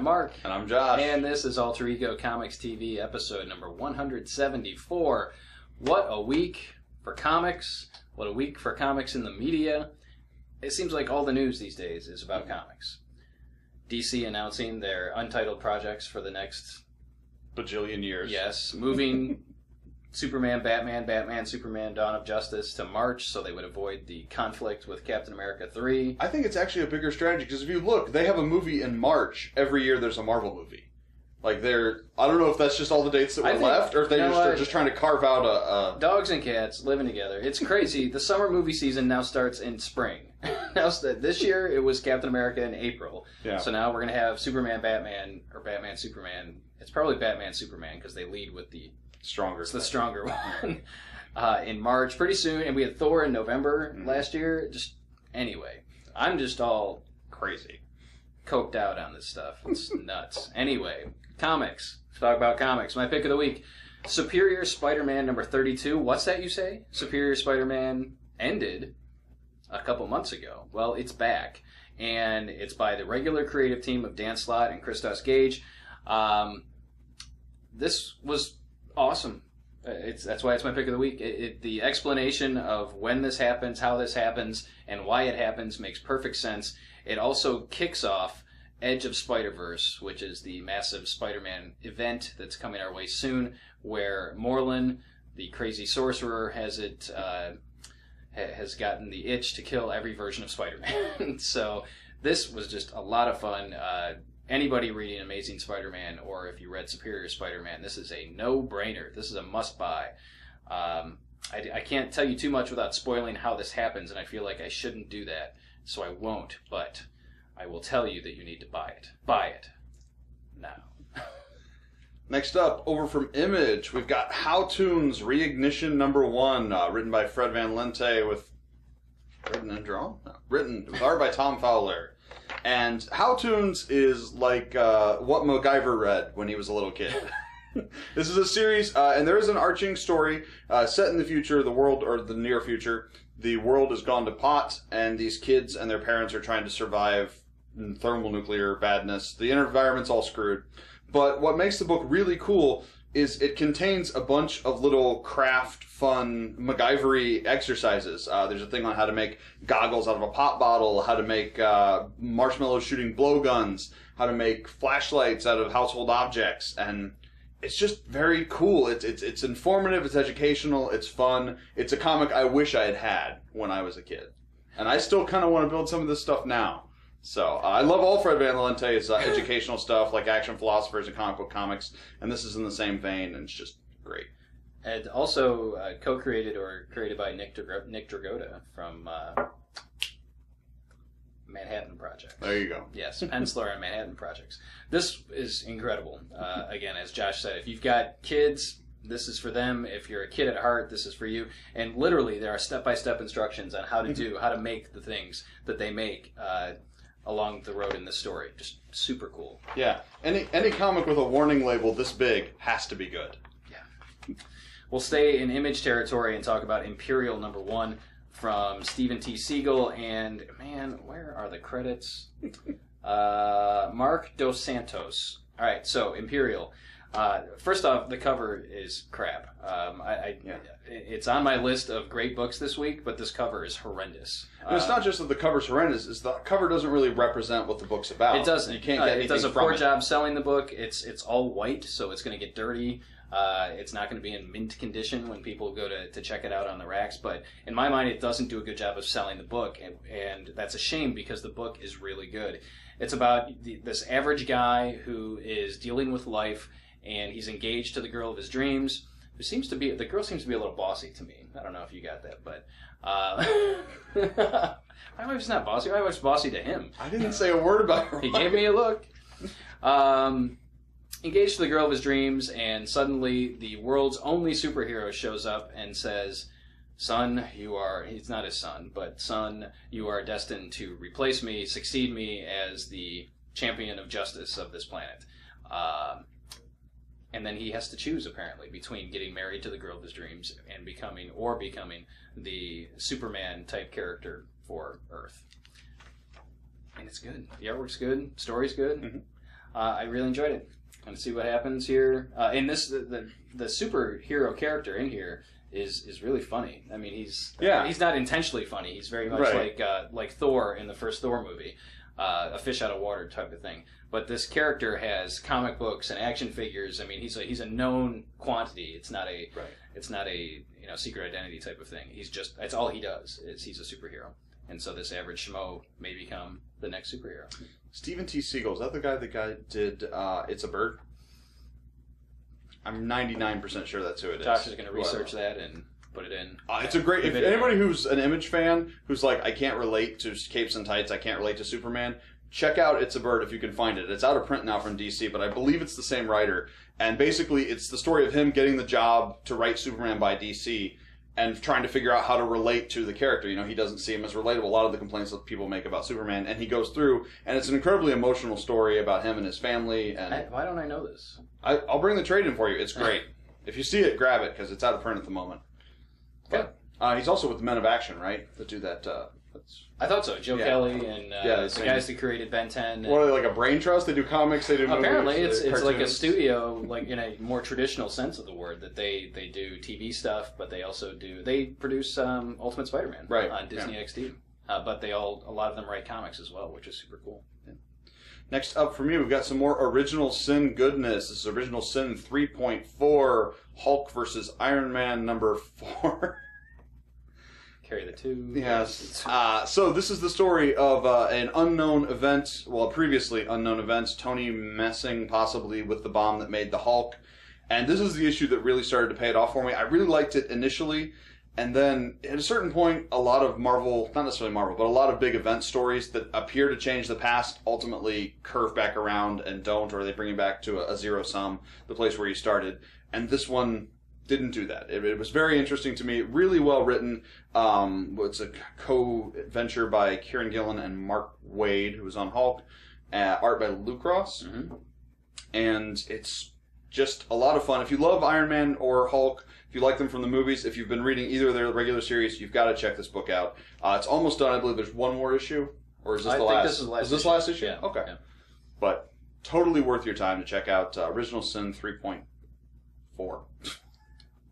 I'm Mark. And I'm Josh. And this is Alter Ego Comics TV episode number 174. What a week for comics. What a week for comics in the media. It seems like all the news these days is about comics. DC announcing their untitled projects for the next... bajillion years. Yes. Moving Superman, Batman, Superman, Dawn of Justice to March so they would avoid the conflict with Captain America 3. I think it's actually a bigger strategy because if you look, they have a movie in March. Every year there's a Marvel movie. Like I don't know if that's just all the dates that were left or if they are just trying to carve out a... Dogs and cats living together. It's crazy. The summer movie season now starts in spring. This year it was Captain America in April. Yeah. So now we're going to have Superman, Batman, or Batman, Superman. It's probably Batman, Superman because they lead with the stronger one in March pretty soon. And we had Thor in November last year. Anyway, I'm just all crazy. Coked out on this stuff. It's nuts. Anyway, comics. Let's talk about comics. My pick of the week. Superior Spider-Man number 32. What's that you say? Superior Spider-Man ended a couple months ago. Well, it's back. And it's by the regular creative team of Dan Slott and Christos Gage. This was awesome. That's why it's my pick of the week. The explanation of when this happens, how this happens, and why it happens makes perfect sense. It also kicks off Edge of Spider-Verse, which is the massive Spider-Man event that's coming our way soon, where Morlun, the crazy sorcerer, has gotten the itch to kill every version of Spider-Man. So this was just a lot of fun. Anybody reading Amazing Spider-Man, or if you read Superior Spider-Man, this is a no-brainer. This is a must-buy. I can't tell you too much without spoiling how this happens, and I feel like I shouldn't do that, so I won't, but I will tell you that you need to buy it. Buy it. Now. Next up, over from Image, we've got Howtoons Reignition number 1, written by Fred Van Lente with... Written and drawn? No, written with art by Tom Fowler. And Howtoons is like what MacGyver read when he was a little kid. This is a series, and there is an arching story set in the future, the world, or the near future. The world has gone to pot, and these kids and their parents are trying to survive thermonuclear badness. The environment's all screwed. But what makes the book really cool is it contains a bunch of little craft, fun, MacGyver-y exercises. There's a thing on how to make goggles out of a pop bottle, how to make marshmallow shooting blowguns, how to make flashlights out of household objects, and it's just very cool. It's informative, it's educational, it's fun. It's a comic I wish I had had when I was a kid. And I still kind of want to build some of this stuff now. So, I love all Fred Van Lente's educational stuff, like Action Philosophers and comic book comics, and this is in the same vein, and it's just great. And also co-created or created by Nick Dragotta from Manhattan Project. There you go. Yes, penciler on Manhattan Projects. This is incredible. Again, as Josh said, if you've got kids, this is for them. If you're a kid at heart, this is for you. And literally, there are step-by-step instructions on how to make the things that they make along the road in this story. Just super cool. Yeah. Any comic with a warning label this big has to be good. Yeah. We'll stay in Image territory and talk about Imperial number 1 from Stephen T. Siegel and, man, where are the credits? Mark Dos Santos. All right, so Imperial. First off, the cover is crap. It's on my list of great books this week, but this cover is horrendous. And it's not just that the cover's horrendous; it's the cover doesn't really represent what the book's about. It doesn't. You can't get anything it does a from poor job selling the book. It's all white, so it's going to get dirty. It's not going to be in mint condition when people go to check it out on the racks. But in my mind, it doesn't do a good job of selling the book, and that's a shame because the book is really good. It's about this average guy who is dealing with life, and he's engaged to the girl of his dreams. The girl seems to be a little bossy to me. I don't know if you got that, but my wife's not bossy. My wife's bossy to him. I didn't say a word about her. He gave me a look. Engaged to the girl of his dreams, and suddenly the world's only superhero shows up and says, "Son, he's not his son, but son, you are destined to replace me, succeed me as the champion of justice of this planet." And then he has to choose, apparently, between getting married to the girl of his dreams and becoming the Superman-type character for Earth. And it's good. The artwork's good. Story's good. Mm-hmm. I really enjoyed it. Going to see what happens here. And this the superhero character in here is really funny. I mean, he's not intentionally funny. He's very much like Thor in the first Thor movie, a fish out of water type of thing. But this character has comic books and action figures. I mean, he's a known quantity. It's not a secret identity type of thing. That's all he does. He's a superhero. And so this average schmo may become the next superhero. Stephen T. Seagal, is that the guy that did It's a Bird? I'm 99% sure that's who it is. Josh is going to research that and put it in. It's a great... If anybody who's an Image fan, who's like, I can't relate to Capes and Tights, I can't relate to Superman, check out It's a Bird if you can find it. It's out of print now from DC, but I believe it's the same writer. And basically, it's the story of him getting the job to write Superman by DC and trying to figure out how to relate to the character. You know, he doesn't see him as relatable. A lot of the complaints that people make about Superman, and he goes through, and it's an incredibly emotional story about him and his family. And why don't I know this? I'll bring the trade in for you. It's great. If you see it, grab it, because it's out of print at the moment. But he's also with the Men of Action, right? That do that. I thought so. Joe Kelly and the guys that created Ben 10. What, are they like a brain trust? They do comics, they do movies. Apparently, it's like a studio, like in a more traditional sense of the word, that they do TV stuff, but they also they produce Ultimate Spider-Man on Disney XD. But a lot of them write comics as well, which is super cool. Yeah. Next up for me, we've got some more Original Sin goodness. This is Original Sin 3.4, Hulk versus Iron Man number 4. Carry the two. Yes. So this is the story of an unknown event, well, a previously unknown event, Tony messing possibly with the bomb that made the Hulk. And this is the issue that really started to pay it off for me. I really liked it initially, and then at a certain point, a lot of Marvel, not necessarily Marvel, but a lot of big event stories that appear to change the past ultimately curve back around and don't, or they bring you back to a zero sum, the place where you started. And this one didn't do that. It was very interesting to me. Really well written. It's a co-venture by Kieran Gillen and Mark Waid, who was on Hulk. Art by Luke Ross. Mm-hmm. And it's just a lot of fun. If you love Iron Man or Hulk, if you like them from the movies, if you've been reading either of their regular series, you've got to check this book out. It's almost done. I believe there's one more issue. Or is this the last? I think this is the last issue. Is this last issue? Yeah. Okay. Yeah. But totally worth your time to check out Original Sin 3.4.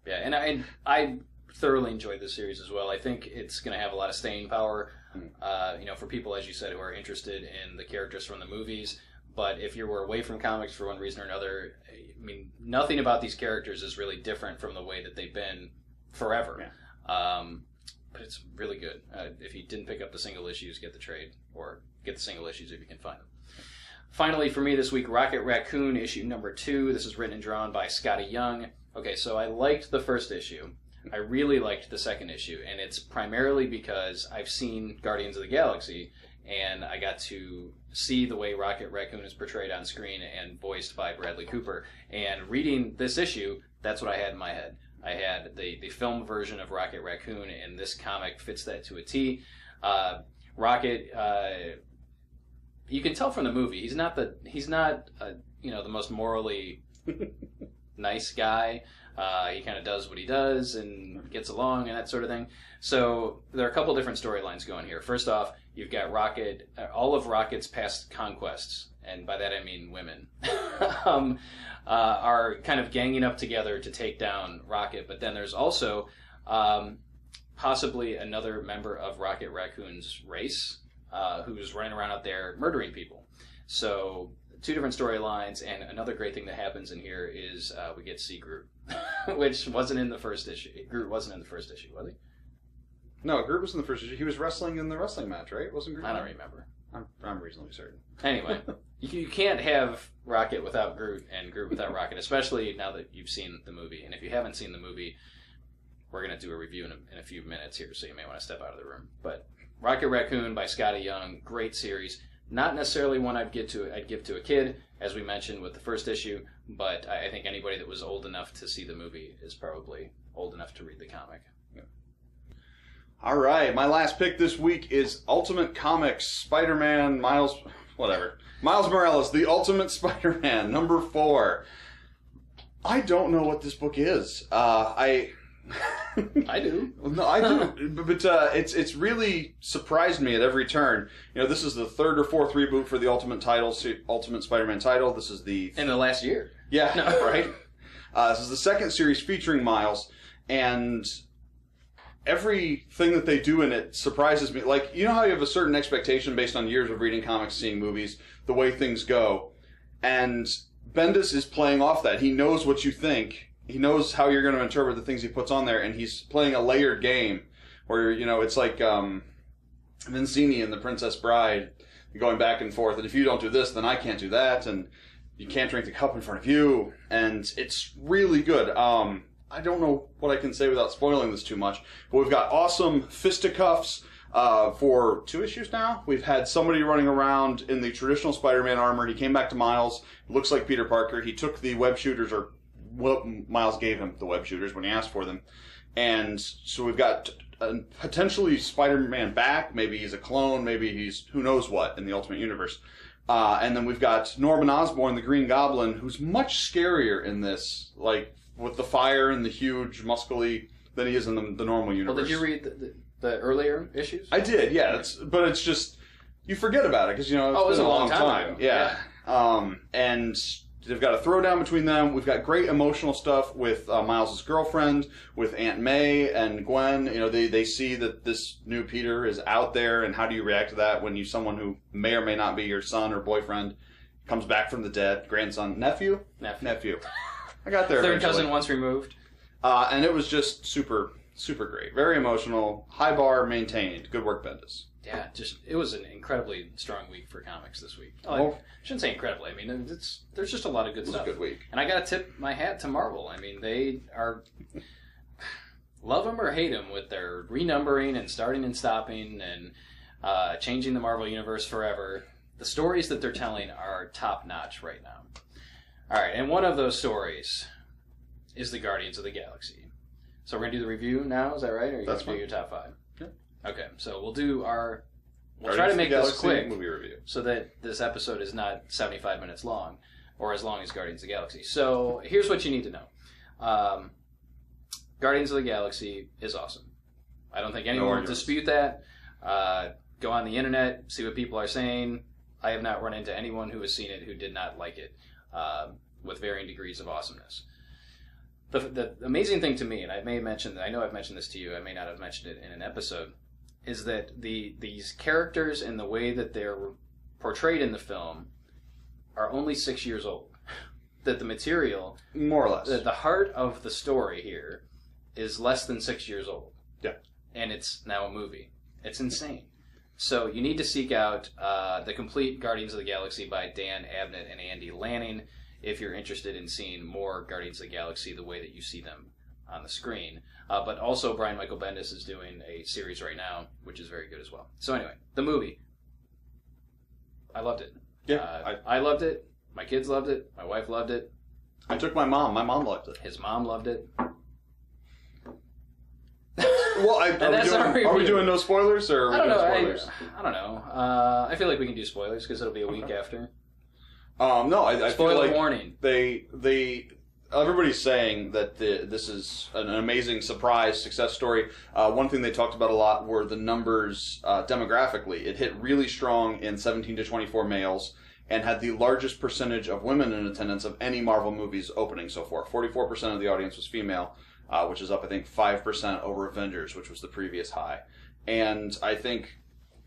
Yeah, and I thoroughly enjoyed this series as well. I think it's going to have a lot of staying power, for people, as you said, who are interested in the characters from the movies. But if you were away from comics for one reason or another, I mean, nothing about these characters is really different from the way that they've been forever. Yeah. But it's really good. If you didn't pick up the single issues, get the trade, or get the single issues if you can find them. Finally, for me this week, Rocket Raccoon issue number 2. This is written and drawn by Scotty Young. Okay, so I liked the first issue. I really liked the second issue, and it's primarily because I've seen Guardians of the Galaxy, and I got to see the way Rocket Raccoon is portrayed on screen and voiced by Bradley Cooper. And reading this issue, that's what I had in my head. I had the film version of Rocket Raccoon, and this comic fits that to a T. Rocket, you can tell from the movie, he's not the most morally nice guy. He kind of does what he does and gets along and that sort of thing. So there are a couple different storylines going here. First off, you've got Rocket, all of Rocket's past conquests, and by that I mean women, are kind of ganging up together to take down Rocket. But then there's also possibly another member of Rocket Raccoon's race who's running around out there murdering people. So two different storylines, and another great thing that happens in here is we get to see Groot, which wasn't in the first issue. Groot wasn't in the first issue, was he? No, Groot was in the first issue. He was wrestling in the wrestling match, right? Wasn't Groot? I don't remember. I'm reasonably certain. Anyway, you can't have Rocket without Groot and Groot without Rocket, especially now that you've seen the movie. And if you haven't seen the movie, we're going to do a review in a few minutes here, so you may want to step out of the room. But Rocket Raccoon by Scotty Young, great series. Not necessarily one I'd give to a kid, as we mentioned with the first issue, but I think anybody that was old enough to see the movie is probably old enough to read the comic. Yeah. All right, my last pick this week is Ultimate Comics Spider-Man Miles Morales, The Ultimate Spider-Man, number 4. I don't know what this book is. I do. No, I do. But it's really surprised me at every turn. You know, this is the third or fourth reboot for the Ultimate Spider-Man title. This is the... In the last year. Yeah, no. Right? This is the second series featuring Miles, and everything that they do in it surprises me. Like, you know how you have a certain expectation based on years of reading comics, seeing movies, the way things go, and Bendis is playing off that. He knows what you think. He knows how you're going to interpret the things he puts on there, and he's playing a layered game where, you know, it's like Vizzini and The Princess Bride going back and forth, and if you don't do this, then I can't do that, and you can't drink the cup in front of you, and it's really good. I don't know what I can say without spoiling this too much, but we've got awesome fisticuffs for 2 issues now. We've had somebody running around in the traditional Spider-Man armor. He came back to Miles. Looks like Peter Parker. He took the web shooters, or well, Miles gave him the web shooters when he asked for them. And so we've got potentially Spider-Man back. Maybe he's a clone. Maybe he's who knows what in the Ultimate Universe. And then we've got Norman Osborn, the Green Goblin, who's much scarier in this, like with the fire and the huge muscly than he is in the normal universe. Well, did you read the earlier issues? I did, yeah. But it's just, you forget about it because, you know, it was a long time ago. Yeah. And they've got a throwdown between them. We've got great emotional stuff with Miles' girlfriend, with Aunt May and Gwen. You know, they see that this new Peter is out there, and how do you react to that when someone who may or may not be your son or boyfriend comes back from the dead, grandson, nephew. I got there. Third cousin once removed. And it was just super, super great. Very emotional. High bar maintained. Good work, Bendis. Yeah, it was an incredibly strong week for comics this week. I shouldn't say incredibly. I mean, there's just a lot of good stuff. It was a good week. And I got to tip my hat to Marvel. I mean, they are... love them or hate them with their renumbering and starting and stopping and changing the Marvel Universe forever. The stories that they're telling are top-notch right now. All right, and one of those stories is the Guardians of the Galaxy. So we're going to do the review now, is that right? Or are you going to do your top 5? Yeah. Okay, so we'll do our... We'll Guardians try to make this quick movie review, so that this episode is not 75 minutes long, or as long as Guardians of the Galaxy. So here's what you need to know. Guardians of the Galaxy is awesome. I don't think anyone will dispute that. Go on the internet, see what people are saying. I have not run into anyone who has seen it who did not like it, with varying degrees of awesomeness. The amazing thing to me, and I may have mentioned, I know I've mentioned this to you, I may not have mentioned it in an episode, is that these characters and the way that they're portrayed in the film are only 6 years old. That the material, more or less, the heart of the story here is less than 6 years old. Yeah. And it's now a movie. It's insane. So you need to seek out the complete Guardians of the Galaxy by Dan Abnett and Andy Lanning if you're interested in seeing more Guardians of the Galaxy the way that you see them on the screen. But also Brian Michael Bendis is doing a series right now, which is very good as well. So anyway, the movie. I loved it. Yeah. I loved it. My kids loved it. My wife loved it. I took my mom. My mom loved it. His mom loved it. Well, are we doing no spoilers, or are we doing spoilers? I don't know. I feel like we can do spoilers because it'll be a week after. No, I Spoiler feel like warning. Everybody's saying that this is an amazing surprise success story. One thing they talked about a lot were the numbers demographically. It hit really strong in 17 to 24 males and had the largest percentage of women in attendance of any Marvel movies opening so far. 44% of the audience was female, which is up, I think, 5% over Avengers, which was the previous high. And I think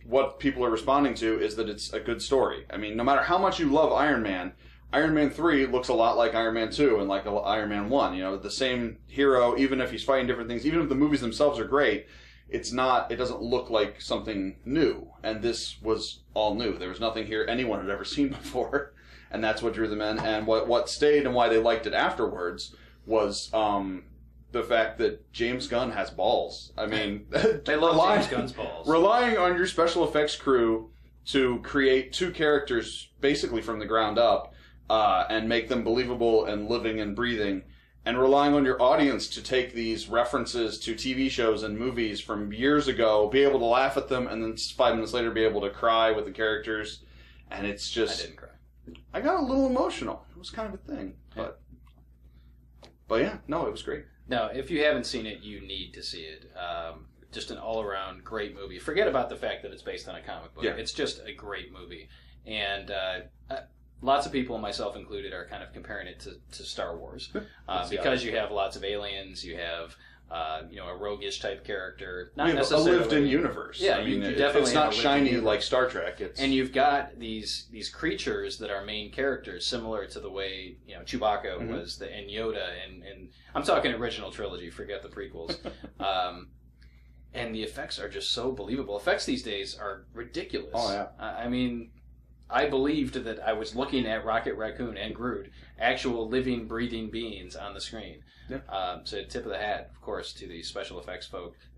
what people are responding to is that it's a good story. I mean, no matter how much you love Iron Man 3 looks a lot like Iron Man 2 and like Iron Man 1. You know, the same hero, even if he's fighting different things, even if the movies themselves are great, it doesn't look like something new. And this was all new. There was nothing here anyone had ever seen before. And that's what drew them in. And what stayed and why they liked it afterwards was the fact that James Gunn has balls. I mean, they love James Gunn's balls. Relying on your special effects crew to create two characters basically from the ground up and make them believable and living and breathing, and relying on your audience to take these references to TV shows and movies from years ago, be able to laugh at them, and then 5 minutes later be able to cry with the characters. And it's just... I didn't cry. I got a little emotional. It was kind of a thing. But yeah, no, it was great. No, if you haven't seen it, you need to see it. Just an all-around great movie. Forget about the fact that it's based on a comic book. Yeah. It's just a great movie. And lots of people, myself included, are kind of comparing it to Star Wars. Because you have lots of aliens, you have... a roguish type character. Not necessarily a lived-in universe. Yeah, I mean, you definitely it's have not a shiny lived-in like Star Trek. And you've got these creatures that are main characters, similar to the way Chewbacca was, and Yoda, and I'm talking original trilogy. Forget the prequels. And the effects are just so believable. Effects these days are ridiculous. Oh yeah. I mean, I believed that I was looking at Rocket Raccoon and Groot, actual living, breathing beings on the screen. Yeah. So tip of the hat, of course, to the special effects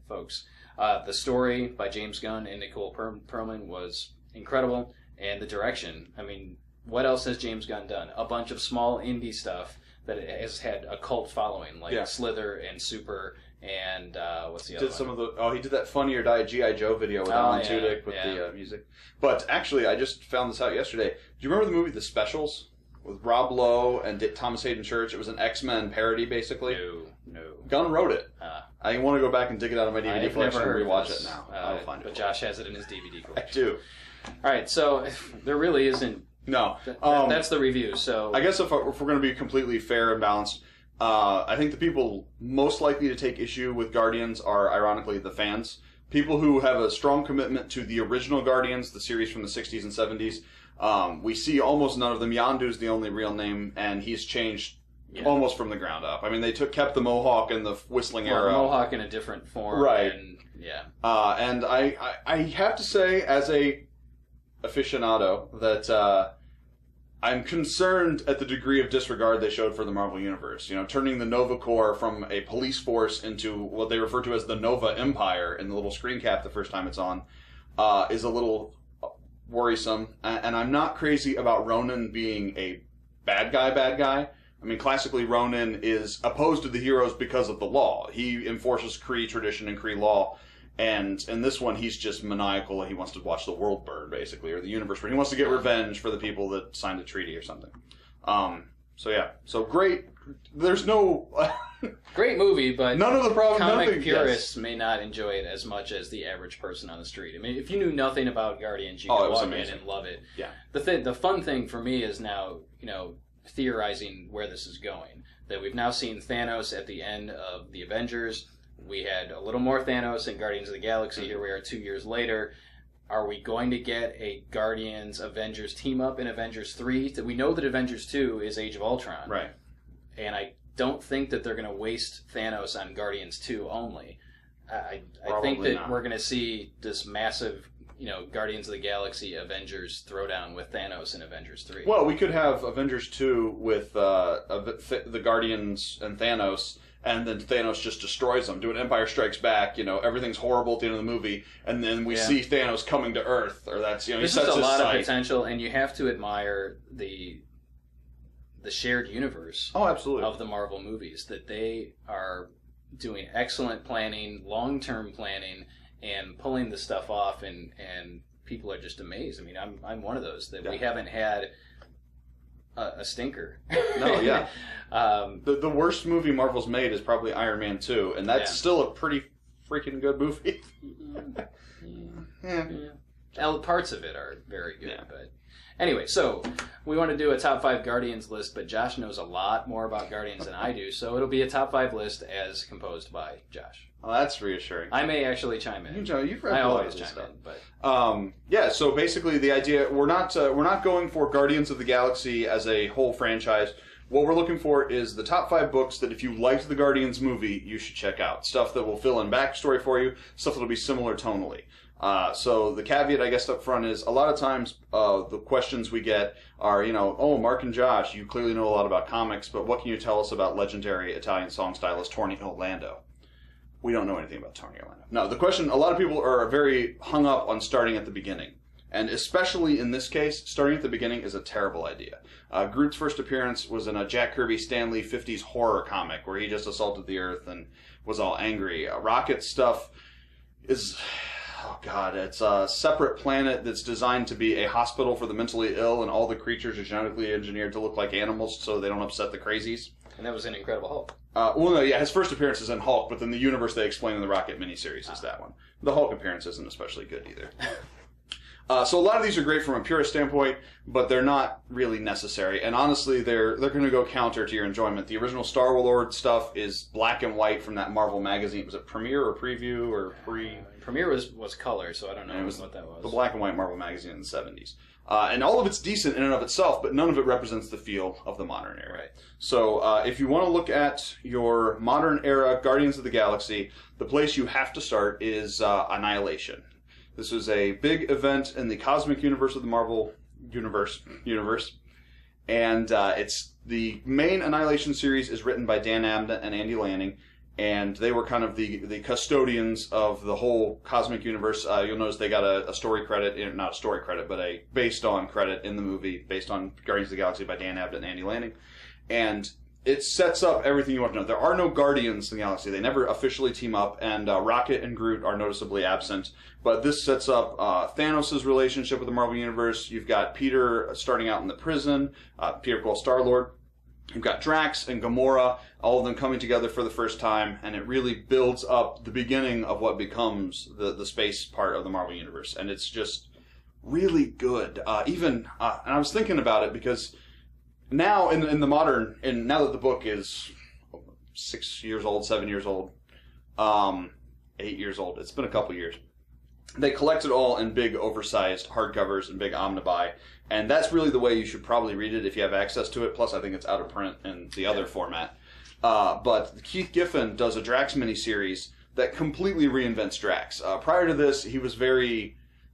folks. The story by James Gunn and Nicole Perlman was incredible, and the direction. I mean, what else has James Gunn done? A bunch of small indie stuff that has had a cult following, like Slither and Super. And what's the other one? He did that Funny or Die G.I. Joe video with Alan Tudyk with the music. But actually, I just found this out yesterday. Do you remember the movie The Specials with Rob Lowe and Thomas Hayden Church? It was an X-Men parody, basically. No. Gunn wrote it. I want to go back and dig it out of my DVD collection and rewatch it now. I'll find it. But Josh has it in his DVD collection. I do. All right, so there really isn't... No. That's the review, so... I guess if we're going to be completely fair and balanced... I think the people most likely to take issue with Guardians are, ironically, the fans. People who have a strong commitment to the original Guardians, the series from the 60s and 70s. We see almost none of them. Yondu's the only real name, and he's changed almost from the ground up. I mean, they kept the Mohawk and the whistling arrow. The Mohawk in a different form. Right. And I have to say, as a aficionado, that... I'm concerned at the degree of disregard they showed for the Marvel Universe. Turning the Nova Corps from a police force into what they refer to as the Nova Empire in the little screen cap the first time it's on is a little worrisome. And I'm not crazy about Ronan being a bad guy. I mean, classically, Ronan is opposed to the heroes because of the law. He enforces Kree tradition and Kree law. And in this one, he's just maniacal. He wants to watch the world burn, basically, or the universe burn. He wants to get revenge for the people that signed the treaty or something. So great. There's no... Great movie, but none of the comic purists may not enjoy it as much as the average person on the street. I mean, if you knew nothing about Guardians, you could walk in and love it. Yeah. The fun thing for me is now, theorizing where this is going. That we've now seen Thanos at the end of the Avengers. We had a little more Thanos in Guardians of the Galaxy. Here we are 2 years later. Are we going to get a Guardians-Avengers team-up in Avengers 3? We know that Avengers 2 is Age of Ultron. Right. And I don't think that they're going to waste Thanos on Guardians 2 only. I think that we're going to see this massive, Guardians of the Galaxy Avengers throwdown with Thanos in Avengers 3. Well, we could have Avengers 2 with the Guardians and Thanos... And then Thanos just destroys them. Do an Empire Strikes Back. Everything's horrible at the end of the movie, and then we see Thanos coming to Earth, or that's this is a lot of potential, and you have to admire the shared universe. Oh, absolutely. Of the Marvel movies, that they are doing excellent planning, long-term planning, and pulling the stuff off, and people are just amazed. I mean, I'm one of those that we haven't had. A stinker. No, yeah. The worst movie Marvel's made is probably Iron Man 2, and that's still a pretty freaking good movie. Parts of it are very good, but anyway, so we want to do a top 5 Guardians list, but Josh knows a lot more about Guardians than I do, so it'll be a top 5 list as composed by Josh. Well, that's reassuring. I may actually chime in. You've read I always chime in, but so basically the idea we're not going for Guardians of the Galaxy as a whole franchise. What we're looking for is the top 5 books that if you liked the Guardians movie, you should check out. Stuff that will fill in backstory for you, stuff that will be similar tonally. So the caveat, I guess, up front is a lot of times the questions we get are, Mark and Josh, you clearly know a lot about comics, but what can you tell us about legendary Italian song stylist Tony Orlando? We don't know anything about Tony Orlando. No, the question, a lot of people are very hung up on starting at the beginning. And especially in this case, starting at the beginning is a terrible idea. Groot's first appearance was in a Jack Kirby Stan Lee 50s horror comic where he just assaulted the Earth and was all angry. Rocket's stuff is... Oh, God, it's a separate planet that's designed to be a hospital for the mentally ill, and all the creatures are genetically engineered to look like animals so they don't upset the crazies. And that was in Incredible Hulk. His first appearance is in Hulk, but then the universe they explain in the Rocket miniseries is that one. The Hulk appearance isn't especially good either. So a lot of these are great from a purist standpoint, but they're not really necessary. And honestly, they're going to go counter to your enjoyment. The original Star-Lord stuff is black and white from that Marvel magazine. Was it Premiere or Preview or Pre? Premiere was color, so I don't know what that was. The black and white Marvel magazine in the 70s. And all of it's decent in and of itself, but none of it represents the feel of the modern era. Right. So if you want to look at your modern era Guardians of the Galaxy, the place you have to start is Annihilation. This was a big event in the cosmic universe of the Marvel universe. And it's the main Annihilation series is written by Dan Abnett and Andy Lanning, and they were kind of the custodians of the whole cosmic universe. You'll notice they got a story credit, not a story credit, but a based on credit in the movie, based on Guardians of the Galaxy by Dan Abnett and Andy Lanning. And it sets up everything you want to know. There are no Guardians in the Galaxy. They never officially team up, and Rocket and Groot are noticeably absent. But this sets up Thanos' relationship with the Marvel Universe. You've got Peter starting out in the prison. Peter called Star-Lord. You've got Drax and Gamora, all of them coming together for the first time, and it really builds up the beginning of what becomes the space part of the Marvel Universe. And it's just really good. And I was thinking about it because now in the modern, and now that the book is 6 years old, 7 years old, 8 years old, it's been a couple years. They collect it all in big, oversized hardcovers and big omnibuy, and that's really the way you should probably read it if you have access to it. Plus, I think it's out of print in the other format. But Keith Giffen does a Drax miniseries that completely reinvents Drax. Prior to this, he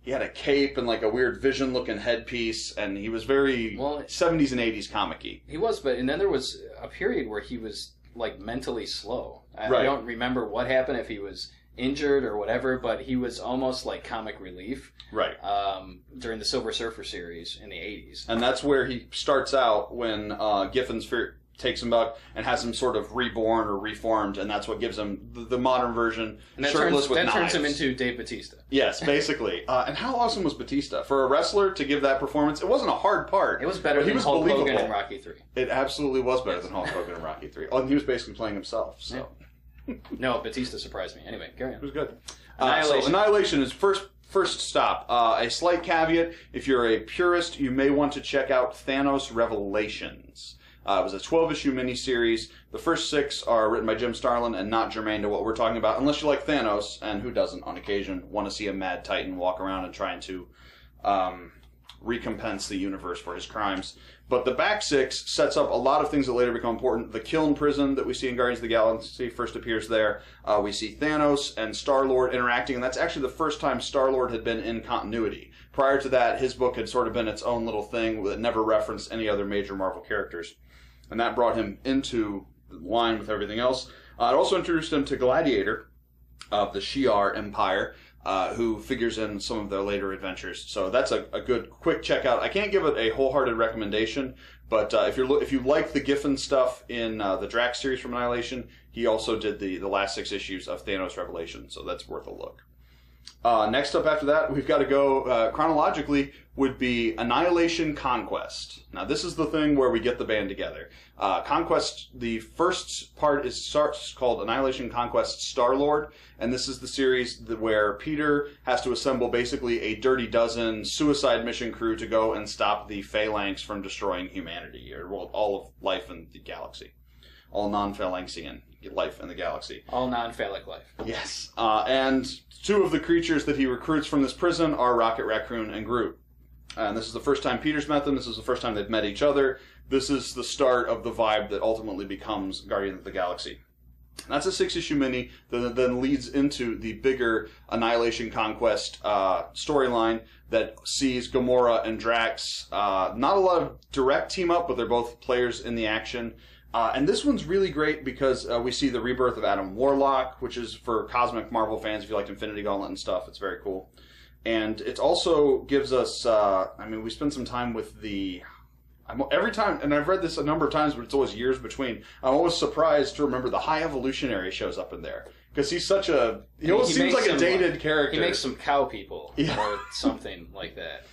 had a cape and like a weird Vision-looking headpiece, and he was very 70s and 80s comic-y. He was, and then there was a period where he was like mentally slow. I don't remember what happened, if he was injured or whatever, but he was almost like comic relief. Right. During the Silver Surfer series in the 80s. And that's where he starts out when Giffen's takes him back and has him sort of reborn or reformed, and that's what gives him the modern version, and that shirtless with knives. Turns him into Dave Bautista. Yes, basically. And how awesome was Bautista? For a wrestler to give that performance, it wasn't a hard part. It was better than Hulk Hogan in Rocky 3. It absolutely was better than Hulk Hogan in Rocky 3. Oh, and he was basically playing himself, so... Yeah. No, Bautista surprised me. Anyway, carry on. It was good. Annihilation. So Annihilation is first stop. A slight caveat, if you're a purist, you may want to check out Thanos Revelations. It was a 12-issue miniseries. The first 6 are written by Jim Starlin and not germane to what we're talking about, unless you like Thanos, and who doesn't on occasion want to see a mad titan walk around and trying to recompense the universe for his crimes. But the back 6 sets up a lot of things that later become important. The Kiln prison that we see in Guardians of the Galaxy first appears there. We see Thanos and Star-Lord interacting, and that's actually the first time Star-Lord had been in continuity. Prior to that, his book had sort of been its own little thing that never referenced any other major Marvel characters. And that brought him into line with everything else. It also introduced him to Gladiator of the Shi'ar Empire, who figures in some of their later adventures. So that's a good, quick checkout. I can't give it a wholehearted recommendation, but if you like the Giffen stuff in the Drax series from Annihilation, he also did the last 6 issues of Thanos Revelation, so that's worth a look. Next up after that, we've got to go chronologically, would be Annihilation Conquest. Now, this is the thing where we get the band together. Conquest, the first part starts called Annihilation Conquest Star-Lord, and this is the series where Peter has to assemble basically a dirty dozen suicide mission crew to go and stop the Phalanx from destroying humanity, or all of life in the galaxy. All non-Phalanxian life in the galaxy. All non-phallic life. Yes. And 2 of the creatures that he recruits from this prison are Rocket, Raccoon, and Groot. And this is the first time Peter's met them. This is the first time they've met each other. This is the start of the vibe that ultimately becomes Guardians of the Galaxy. And that's a 6-issue mini that then leads into the bigger Annihilation Conquest storyline that sees Gamora and Drax. Not a lot of direct team up, but they're both players in the action. And this one's really great because we see the rebirth of Adam Warlock, which is for cosmic Marvel fans. If you liked Infinity Gauntlet and stuff, it's very cool. And it also gives us, we spend some time with every time, and I've read this a number of times, but it's always years between, I'm always surprised to remember the High Evolutionary shows up in there. Because he's he always seems like a dated character. He makes some cow people, or something like that.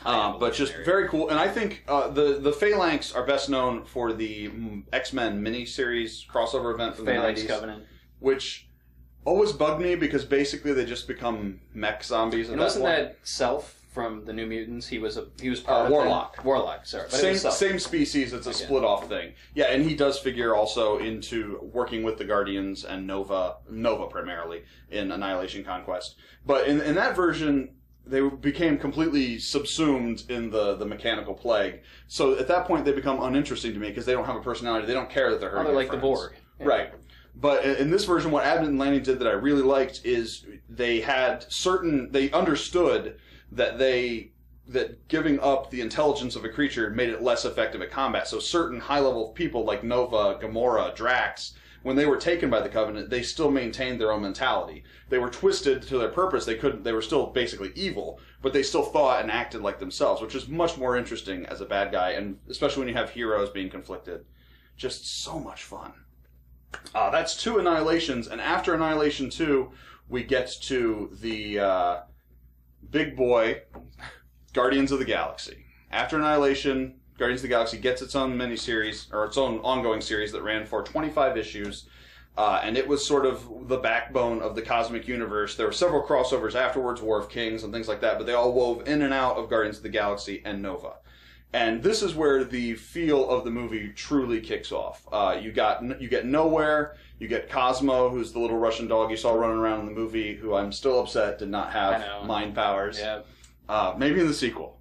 But just very cool. And I think the Phalanx are best known for the X-Men miniseries crossover event from the 90s. Covenant. Which always bugged me because basically they just become mech zombies. And wasn't that Self from the New Mutants? He was part of Warlock. Warlock, sorry. But same species. It's a split off thing. Yeah, and he does figure also into working with the Guardians and Nova primarily in Annihilation Conquest. But in that version, they became completely subsumed in the mechanical plague. So at that point, they become uninteresting to me because they don't have a personality. They don't care that they're hurting. They're like friends. the Borg. Yeah. Right. But in this version, what Abnett and Lanning did that I really liked is they understood that giving up the intelligence of a creature made it less effective at combat. So certain high-level people like Nova, Gamora, Drax, when they were taken by the Covenant, they still maintained their own mentality. They were twisted to their purpose. They were still basically evil, but they still thought and acted like themselves, which is much more interesting as a bad guy, and especially when you have heroes being conflicted. Just so much fun. That's 2 Annihilations, and after Annihilation 2, we get to the big boy, Guardians of the Galaxy. After Annihilation, Guardians of the Galaxy gets its own miniseries, or its own ongoing series that ran for 25 issues, and it was sort of the backbone of the cosmic universe. There were several crossovers afterwards, War of Kings and things like that, but they all wove in and out of Guardians of the Galaxy and Nova. And this is where the feel of the movie truly kicks off. You get Nowhere, you get Cosmo, who's the little Russian dog you saw running around in the movie, who I'm still upset did not have mind powers. Yeah. Maybe in the sequel.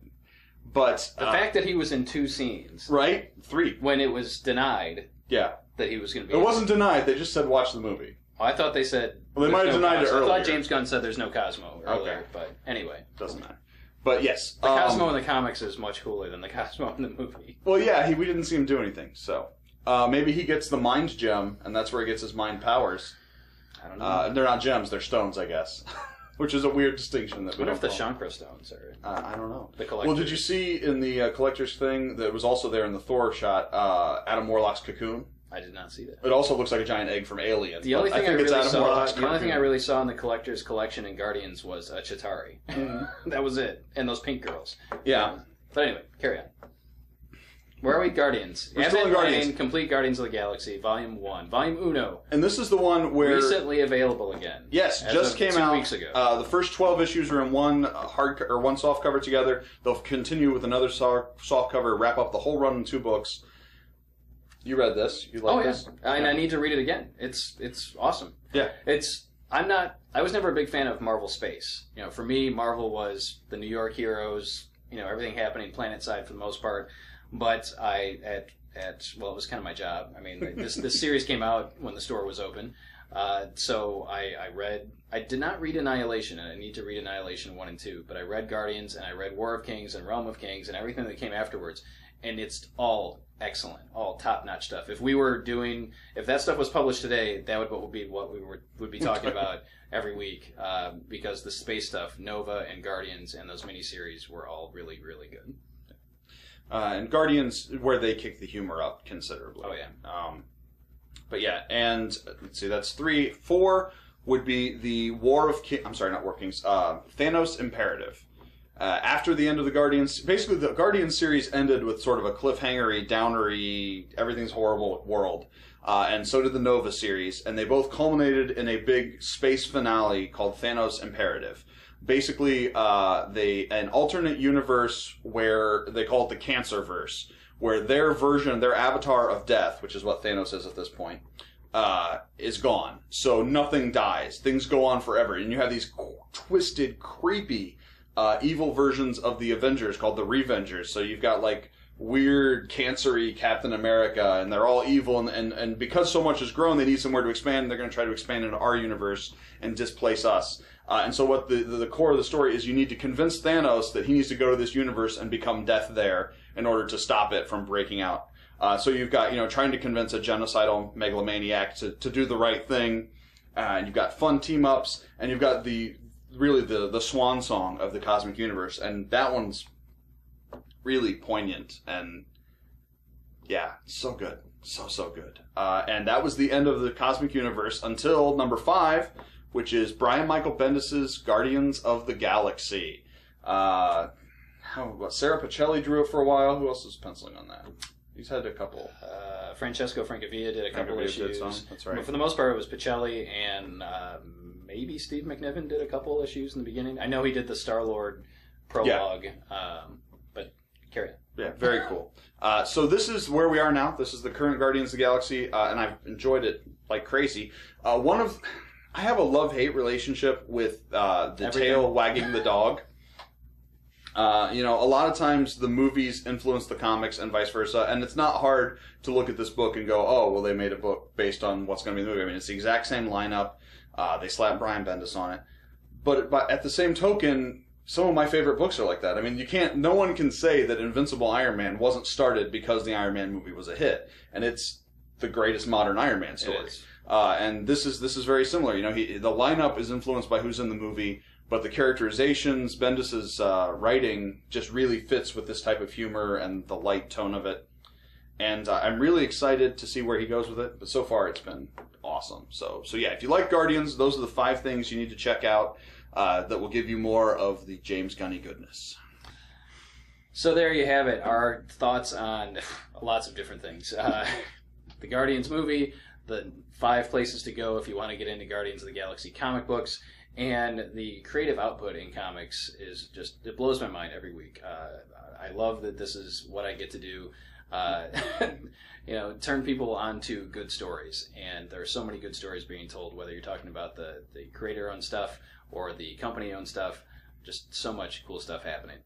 But the fact that he was in 2 scenes. Right? 3. When it was denied that he was going to be It wasn't denied, they just said watch the movie. Oh, I thought they said... Well, they might have denied it earlier. I thought James Gunn said there's no Cosmo earlier, but anyway. Doesn't matter. But yes. The Cosmo in the comimics is much cooler than the Cosmo in the movie. Well, yeah, we didn't see him do anything, so... maybe he gets the Mind Gem, and that's where he gets his mind powers. I don't know. They're not gems, they're stones, I guess. Which is a weird distinction that we don't know. What if the Shankra stones are... I don't know. The collectors. Well, did you see in the collector's thing that was also there in the Thor shot, Adam Warlock's cocoon? I did not see that. It also looks like a giant egg from Alien. The only thing I really saw in the collector's collection in Guardians was Chitauri. Mm-hmm. That was it. And those pink girls. Yeah. But anyway, carry on. Where are we? Guardians. We're still in Guardians. Complete Guardians of the Galaxy, Volume 1. Volume Uno. And this is the one where... Recently available again. Yes, just came out 2 weeks ago. The first 12 issues are in one one soft cover together. They'll continue with another soft cover, wrap up the whole run in 2 books. You read this. You like this? And I need to read it again. It's awesome. Yeah. I was never a big fan of Marvel Space. For me, Marvel was the New York heroes, everything happening planet-side for the most part. But it was kind of my job. I mean, this series came out when the store was open. So I did not read Annihilation, and I need to read Annihilation 1 and 2, but I read Guardians, and I read War of Kings and Realm of Kings, and everything that came afterwards, and it's all excellent, all top-notch stuff. If that stuff was published today, that would be what we would be talking about every week, because the space stuff, Nova and Guardians and those miniseries were all really, really good. And Guardians, where they kick the humor up considerably. Oh, yeah. But yeah, and let's see, that's 3. 4 would be the Thanos Imperative. After the end of the Guardians, basically the Guardians series ended with sort of a cliffhangery, downery, everything's horrible world. And so did the Nova series, and they both culminated in a big space finale called Thanos Imperative. Basically, an alternate universe where they call it the Cancerverse, where their avatar of death, which is what Thanos is at this point, is gone. So nothing dies. Things go on forever. And you have these twisted, creepy, evil versions of the Avengers called the Revengers. So you've got like weird, cancery Captain America, and they're all evil, and because so much has grown, they need somewhere to expand, and they're going to try to expand into our universe and displace us. And so what the core of the story is, you need to convince Thanos that he needs to go to this universe and become death there in order to stop it from breaking out. So you've got, trying to convince a genocidal megalomaniac to do the right thing, and you've got fun team-ups, and you've got the swan song of the cosmic universe, and that one's really poignant, and yeah, so good. So good. And that was the end of the cosmic universe until number 5, which is Brian Michael Bendis' Guardians of the Galaxy. How Sarah Pacelli drew it for a while. Who else is penciling on that? He's had a couple. Francesco Francavilla did a couple issues. That's right. But for the most part, it was Pacelli and maybe Steve McNiven did a couple issues in the beginning. I know he did the Star-Lord prologue, but carry on. Yeah, very cool. So this is where we are now. This is the current Guardians of the Galaxy, and I've enjoyed it like crazy. I have a love-hate relationship with the tail wagging the dog. A lot of times the movies influence the comics and vice versa, and it's not hard to look at this book and go, oh, well, they made a book based on what's going to be in the movie. I mean, it's the exact same lineup. They slapped Brian Bendis on it. But at the same token, some of my favorite books are like that. I mean, no one can say that Invincible Iron Man wasn't started because the Iron Man movie was a hit, and it's the greatest modern Iron Man story. And this is very similar. The lineup is influenced by who's in the movie, but the characterizations, Bendis's writing just really fits with this type of humor and the light tone of it. And I'm really excited to see where he goes with it. But so far, it's been awesome. So yeah, if you like Guardians, those are the 5 things you need to check out that will give you more of the James Gunny goodness. So there you have it. Our thoughts on lots of different things. The Guardians movie, the 5 places to go if you want to get into Guardians of the Galaxy comic books, and the creative output in comics is just, it blows my mind every week. I love that this is what I get to do. Turn people onto good stories, and there are so many good stories being told, whether you're talking about the creator-owned stuff or the company-owned stuff. Just so much cool stuff happening.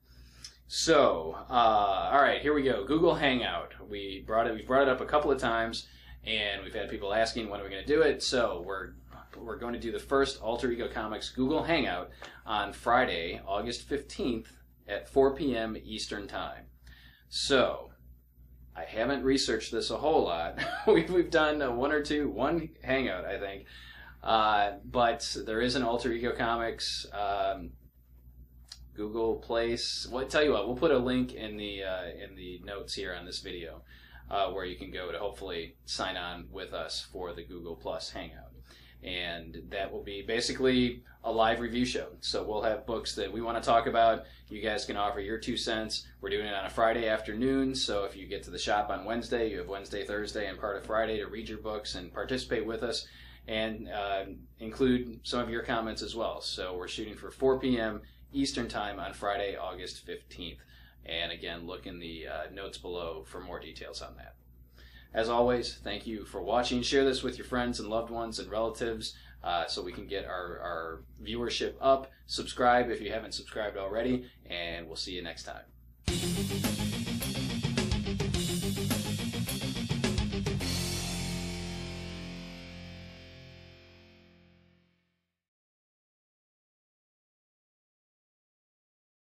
So, all right, here we go. Google Hangout. We've brought it up a couple of times, and we've had people asking when are we going to do it. So we're going to do the first Alter Ego Comics Google Hangout on Friday, August 15th at 4 p.m. Eastern Time. So I haven't researched this a whole lot. We've done one Hangout, I think. But there is an Alter Ego Comics Google Place. Well, tell you what, we'll put a link in the notes here on this video where you can go to hopefully sign on with us for the Google Plus Hangout. And that will be basically a live review show. So we'll have books that we want to talk about. You guys can offer your 2 cents. We're doing it on a Friday afternoon, so if you get to the shop on Wednesday, you have Wednesday, Thursday, and part of Friday to read your books and participate with us, and include some of your comments as well. So we're shooting for 4 p.m. Eastern Time on Friday, August 15th. And again, look in the notes below for more details on that. As always, thank you for watching. Share this with your friends and loved ones and relatives so we can get our viewership up. Subscribe if you haven't subscribed already, and we'll see you next time.